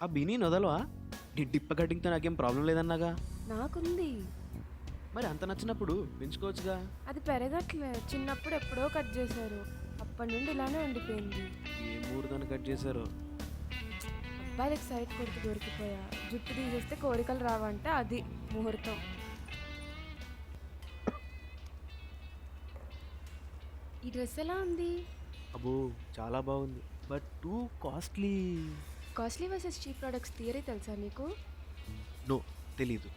ఆ బీనీ వదలవా? నీ డిప్ప కటింగ్తో నాకేం ప్రాబ్లం లేదన్నాగా. నాకుంది. మరి అంత నచ్చినప్పుడు పెంచుకోవచ్చుగా. అది పెరగట్లే, చిన్నప్పుడు ఎప్పుడో కట్ చేశారు, అప్పటి నుండి ఇలానే ఉండిపోయింది. ఏ మూడుదాన్ని కట్ చేశారో. అబ్బాయిలకి సైడ్ కొడుకు దొరికిపోయా. జుట్టు తీసేస్తే కోరికలు రావంటే అది ముహూర్తం. ఈ డ్రెస్ ఎలా ఉంది? అబ్బో చాలా బాగుంది, but too costly. Costly versus cheap products theory తెలుసా నీకు? నో, తెలీదు.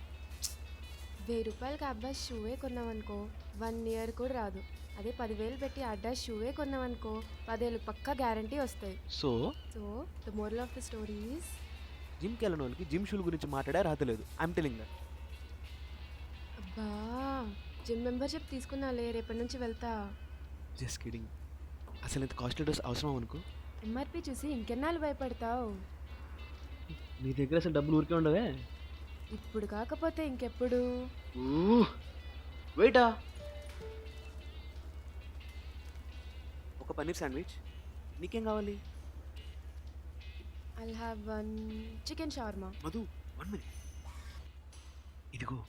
1000 రూపాయలకి అబ్బాయి షూవే కొన్నామనుకో 1 ఇయర్ కూడా రాదు. అదే 10,000 పెట్టి అడ్డా షూవే కొన్నామనుకో 10 ఏళ్ళు పక్కా గ్యారంటీ వస్తాయి. So so the moral of the story is, జిమ్కి వెళ్ళిన వాళ్ళకి జిమ్ షూల గురించి మాట్లాడే రాతలేదు. I'm telling that. అబ్బా జిమ్ మెంబర్షిప్ తీసుకున్నాలే, రేపటి నుంచి వెళ్తా. Just kidding. అసలు ఇంత కాస్ట్లీ డ్రెస్ అవసరం అనుకో. ఎంఆర్పి చూసి ఇంకెన్నాళ్ళు భయపడతావు? నీ దగ్గర అసలు డబ్బులు ఊరికే ఉండవే. ఇప్పుడు కాకపోతే ఇంకెప్పుడు? వెయిటా, ఒక పన్నీర్ శాండ్విచ్. నీకేం కావాలి? I'll have 1 chicken shawarma. Madhu, 1 minute. ఇదిగో,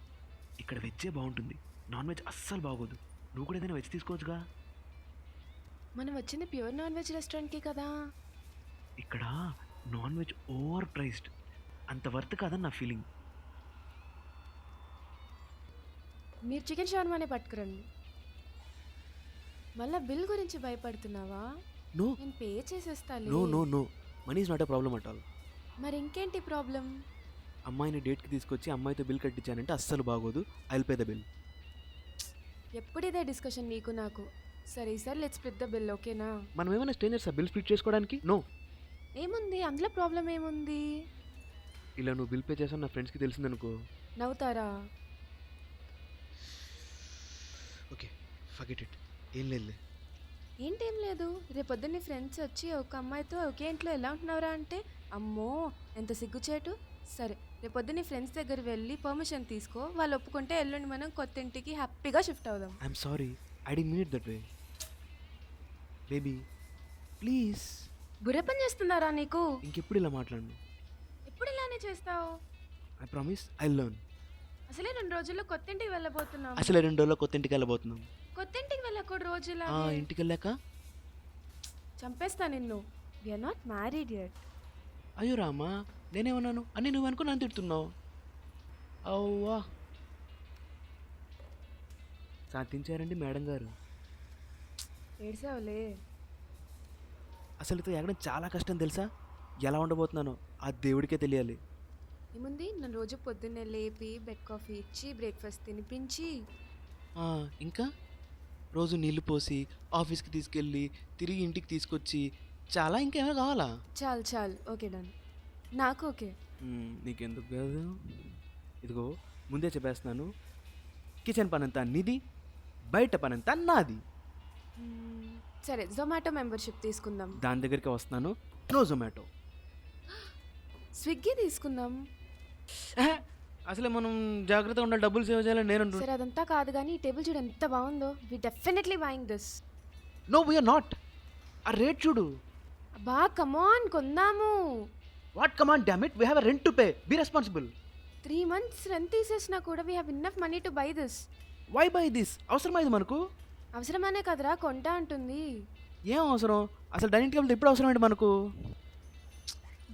ఇక్కడ వెజ్జే బాగుంటుంది, నాన్ వెజ్ అస్సలు బాగోదు. నువ్వు కూడా ఏదైనా వెజ్ తీసుకోవచ్చుగా. మనం వచ్చింది ప్యూర్ నాన్ వెజ్ రెస్టారెంట్కి కదా. ఇక్కడ నాన్ వెజ్ ఓవర్ ప్రైస్డ్, అంత వర్త్ కాదని నా ఫీలింగ్. మీరు చికెన్ షవర్మానే పట్టుకురండి. మళ్ళా బిల్ గురించి భయపడుతున్నావా? నో నేను పే చేసేస్తాను. No no no, money is not a problem at all. మరి ఇంకేంటి ప్రాబ్లం? అమ్మాయిని డేట్కి తీసుకొచ్చి అమ్మాయితో బిల్ కట్టించానంటే అస్సలు బాగోదు. I will pay the bill. ఎప్పుడు ఇదే డిస్కషన్ నీకు నాకు. సరే ఈసారి లెట్స్ స్ప్లిట్ ద బిల్, ఓకేనా? మనం ఏమైనా స్ట్రేంజర్స్ బిల్ స్ప్లిట్ చేసుకోవడానికి? నో. ఏముంది అందులో, ప్రాబ్లం ఏముంది? ఇలా నువ్వు బిల్ పే చేసావు నా ఫ్రెండ్స్కి తెలిసిందనుకో. నవ్వుతారా? Okay, forget it. ఏం లేదులే. ఏంటేం లేదు, రేపొద్దున్న నీ ఫ్రెండ్స్ వచ్చి ఒక అమ్మాయితో ఒకే ఇంట్లో ఎలా ఉంటున్నారా అంటే అమ్మో ఎంత సిగ్గుచేటు. సరే రేపొద్దు నీ ఫ్రెండ్స్ దగ్గర వెళ్ళి పర్మిషన్ తీసుకో, వాళ్ళు ఒప్పుకుంటే ఎల్లుండి మనం కొత్త ఇంటికి హ్యాపీగా షిఫ్ట్ అవుదాం. I'm sorry, I did mean it that way. Baby please. బుర్ర పని చేస్తున్నారా నీకు? ఇంకెప్పుడు ఇలా మాట్లాడను. ఎప్పుడు ఇలానే చేస్తావు? I promise I learn. అసలే 2 రోజుల్లో కొత్త ఇంటికి వెళ్ళబోతున్నాం. అసలే 2 రోజుల్లో కొత్త ఇంటికి వెళ్ళబోతున్నాం. కొత్త ఇంటికి వెళ్ళకూడదు రోజులా. ఇంటికి వెళ్ళాక చంపేస్తా నిన్ను. We are not married yet. అయ్యో రామా, నేనేమన్నాను అని నువ్వు అనుకుని నన్ను తిడుతున్నావు. అవ్వా, సాధించారండి మేడం గారు. ఏడ్సావులే. అసలు ఇతో ఎక్కడం చాలా కష్టం తెలుసా. ఎలా ఉండబోతున్నానో ఆ దేవుడికే తెలియాలి. ఏముంది, నన్ను రోజు పొద్దున్నే లేపి బెడ్ కాఫీ ఇచ్చి బ్రేక్ఫాస్ట్ తినిపించి, ఇంకా రోజు నీళ్లు పోసి ఆఫీస్కి తీసుకెళ్ళి తిరిగి ఇంటికి తీసుకొచ్చి, చాలా ఇంకేమైనా కావాలా? చాలు చాలు, ఓకే డన్. నాకు ఓకే. నీకెందుకు కాదు? ఇదిగో ముందే చెప్పేస్తున్నాను, కిచెన్ పనంతా నీది, బయట పనంతా నాది. సరే జొమాటో మెంబర్షిప్ తీసుకుందాం. దాని దగ్గరికి వస్తున్నాను. నో జొమాటో, స్విగ్గీ తీసుకుందాం. అసలే మనం జాగ్రత్తగా ఉండాలి, డబ్బులు సేవ్ చేయాలని నేను అంటున్నాను. సరే అదంతా కాదు కానీ ఈ టేబుల్ చూడు ఎంత బాగుందో. We definitely buying this. No we're not. ఆ రేట్ చూడు. బా కమాన్ కొందాము. What come on damn it, we have a rent to pay, be responsible. 3 months rent తీసేసినా కూడా we have enough money to buy this. Why buy this? అవసరమైంది మనకు. అవసరమనే కదరా కొంటా అంటుంది. ఏం అవసరం? అసలు డైనింగ్ టేబుల్ ఎప్పుడు అవసరమైంది మనకు?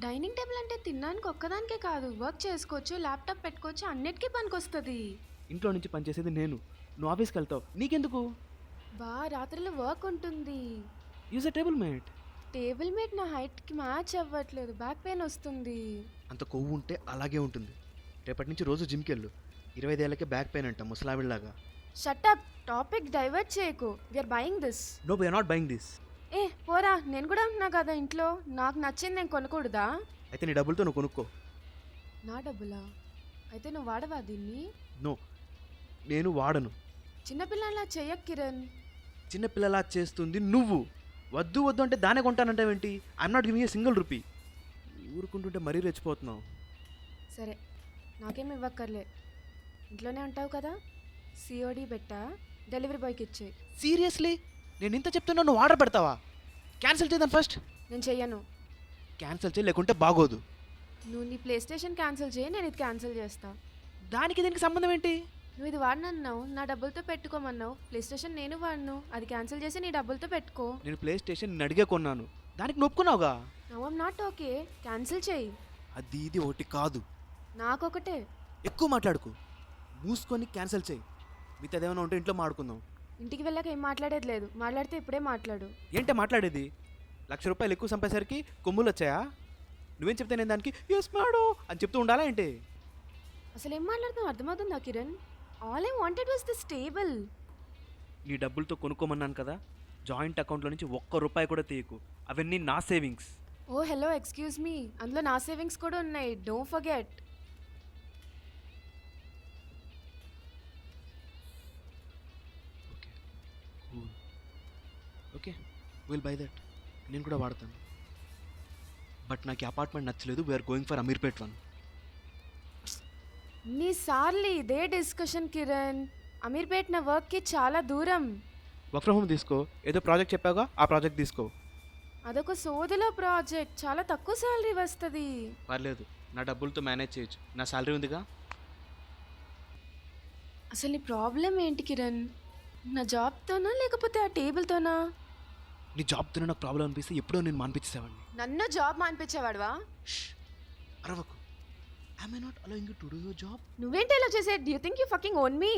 డైనింగ్ టేబుల్ అంటే తినడానికి ఒక్కదానికే కాదు, వర్క్ చేసుకోవచ్చు, ల్యాప్టాప్ పెట్టుకోవచ్చు, అన్నిటికీ పనికొస్తుంది. ఇంట్లో నుంచి పనిచేసేది నేను, నువ్వు ఆఫీస్కి వెళ్తావు, నీకెందుకు? బా రాత్రిలో వర్క్ ఉంటుంది. Use a table mate. Table mate నా హైట్కి మ్యాచ్ అవ్వట్లేదు, బ్యాక్ పెయిన్ వస్తుంది. అంత కొవ్వు ఉంటే అలాగే ఉంటుంది. రేపటి నుంచి రోజు జిమ్కి వెళ్ళు. 25 ఏళ్ళకే బ్యాక్ పెయిన్ అంట, ముసలావిడిలాగా. షటప్, టాపిక్ డైవర్ట్ చేయకు. We're buying this. No we're not buying this. ఏ పోరా, నేను కూడా ఉంటున్నా కదా ఇంట్లో, నాకు నచ్చింది నేను కొనకూడదా? అయితే నీ డబ్బులతో నువ్వు కొనుక్కో. నా డబ్బులా? అయితే నువ్వు వాడవా దీన్ని? నో, నేను వాడను. చిన్నపిల్లలా చెయ్యక్ కిరణ్. చిన్నపిల్లలా చేస్తుంది నువ్వు. వద్దు వద్దు అంటే దానే కొంటానంటావేంటి? I'm not giving a single rupee. ఊరుకుంటుంటే మరీ రెచ్చిపోతున్నావు. సరే నాకేం ఇవ్వక్కర్లే, ఇంట్లోనే ఉంటావు కదా, సిఓడి పెట్టా, డెలివరీ బాయ్కి ఇచ్చే. సీరియస్లీ? నేను ఇంత చెప్తున్నా నువ్వు ఆర్డర్ పెడతావా? క్యాన్సిల్ చేద్దాం ఫస్ట్. నేను చెయ్యను. క్యాన్సిల్ చేయి, లేకుంటే బాగోదు. నువ్వు నీ ప్లే స్టేషన్ క్యాన్సిల్ చేయి, నేను ఇది క్యాన్సిల్ చేస్తా. దానికి దీనికి సంబంధం ఏంటి? నువ్వు ఇది వాడినన్నావు, నా డబ్బులతో పెట్టుకోమన్నావు. ప్లే స్టేషన్ నేను వాడను, అది క్యాన్సిల్ చేసి నీ డబ్బులతో పెట్టుకో. నేను ప్లే స్టేషన్ నేను అడిగే కొన్నాను, దానికి నొప్పుకున్నావుగా. No I'm not okay, cancel చేయి. అది ఇది ఒకటి కాదు, నాకొకటే. ఎక్కువ మాట్లాడుకు, మూసుకొని క్యాన్సిల్ చేయి. మిగతా ఏమైనా ఉంటే ఇంట్లో మాడుకుందాం. ఇంటికి వెళ్ళాక ఏం మాట్లాడేది లేదు, మాట్లాడితే ఇప్పుడే మాట్లాడు. ఏంటే మాట్లాడేది? 1,00,000 రూపాయలు ఎక్కువ సంపేసరికి కొమ్ములు వచ్చాయా? నువ్వేం చెప్తే నేను దానికి ఎస్ మాడు అని చెప్తూ ఉండాలా ఏంటి? అసలు ఏం మాట్లాడుతున్నావు అర్థమవుతుందా Kiran? All I wanted was this table. నీ డబ్బులతో కొనుక్కోమన్నాను కదా, జాయింట్ అకౌంట్లో నుంచి ₹1 కూడా తీయకు, అవన్నీ నా సేవింగ్స్. ఓ హలో, ఎక్స్క్యూజ్ మీ, అందులో నా సేవింగ్స్ కూడా ఉన్నాయి, don't forget. Okay will buy that, నేను కూడా వాడతాను. బట్ నాకు ఈ అపార్ట్మెంట్ నచ్చలేదు, వీఆర్ గోయింగ్ ఫర్ అమీర్పేట్ 1. సార్లు ఇదే డిస్కషన్ కిరణ్. అమీర్పేట్ నా వర్క్కి చాలా దూరం. వర్క్ ఫ్రమ్ హోమ్ తీసుకో, ఏదో ప్రాజెక్ట్ చెప్పావుగా ఆ ప్రాజెక్ట్ తీసుకో. అదొక సోదిలో ప్రాజెక్ట్, చాలా తక్కువ శాలరీ వస్తుంది. పర్లేదు, నా డబ్బులతో మేనేజ్ చేయొచ్చు, నా శాలరీ ఉందిగా. అసలు నీ ప్రాబ్లం ఏంటి కిరణ్? నా జాబ్తోనా లేకపోతే ఆ టేబుల్తోనా? నీ జాబ్తోనే నాకు ప్రాబ్లం అనిపిస్తే ఎప్పుడో నేను మానిపించేసేవాడిని. నన్ను జాబ్ మానిపించేవాడువా? అరవకు, am I not allowing you to do your job? నువ్వేంటి ఇలా చేసే? Do you think you fucking own me?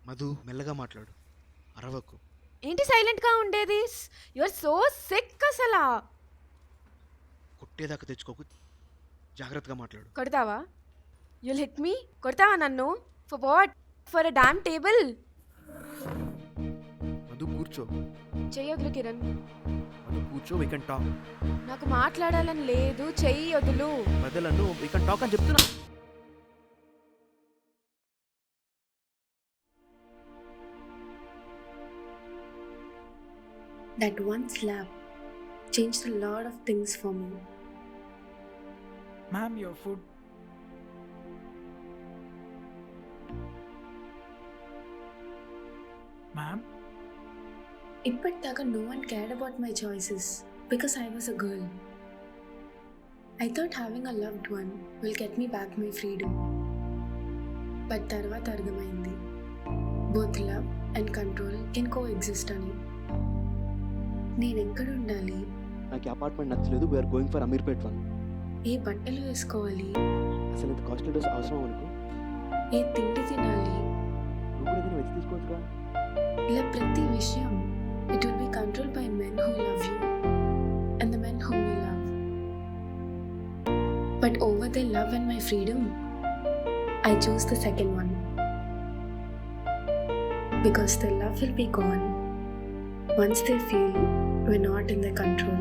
Madhu మెల్లగా మాట్లాడు, అరవకు. ఏంటి సైలెంట్గా ఉండేది? యు ఆర్ సో సిక్ అసలా. కొట్టేదాకా తెచ్చుకోకు, జాగ్రత్తగా మాట్లాడు. కొడతావా? యుల్ హిట్ మీ? కొడతావా నన్ను? For what? For a damn table? Madhu కూర్చో. చెయ్యొద్దు కిరణ్. మధు కూర్చో, వీ కెన్ టాక్. నాకు మాట్లాడాలని లేదు, చెయ్యి వదులు. బదలను వీ కెన్ టాక్ అని చెప్తున్నా. That one slap changed a lot of things for me. Ma'am, your food. Ma'am? ఇప్పటిదాకా no one cared about my choices because I was a girl. I thought having a loved one will get me back my freedom. But తర్వాత అర్థమైంది, both love and control can coexist అని. నేను ఎక్కడ ఉండాలి? నాకు apartment నచ్చలేదు, we are going for Ameerpet 1. ఏ బట్టలు వేసుకోవాలి? అసలు ఇంత కాస్ట్లీ డ్రెస్ అవసరం అనుకో. ఏ తిండి తినాలి? నువ్వు కూడా ఏదైనా వెచ్చి తీసుకోవచ్చుగా. ఇలా ప్రతి విషయం it will be controlled by men who love you and the men whom you love. But over their love and my freedom, I choose the second one. Because their love will be gone once they feel we're not in their control.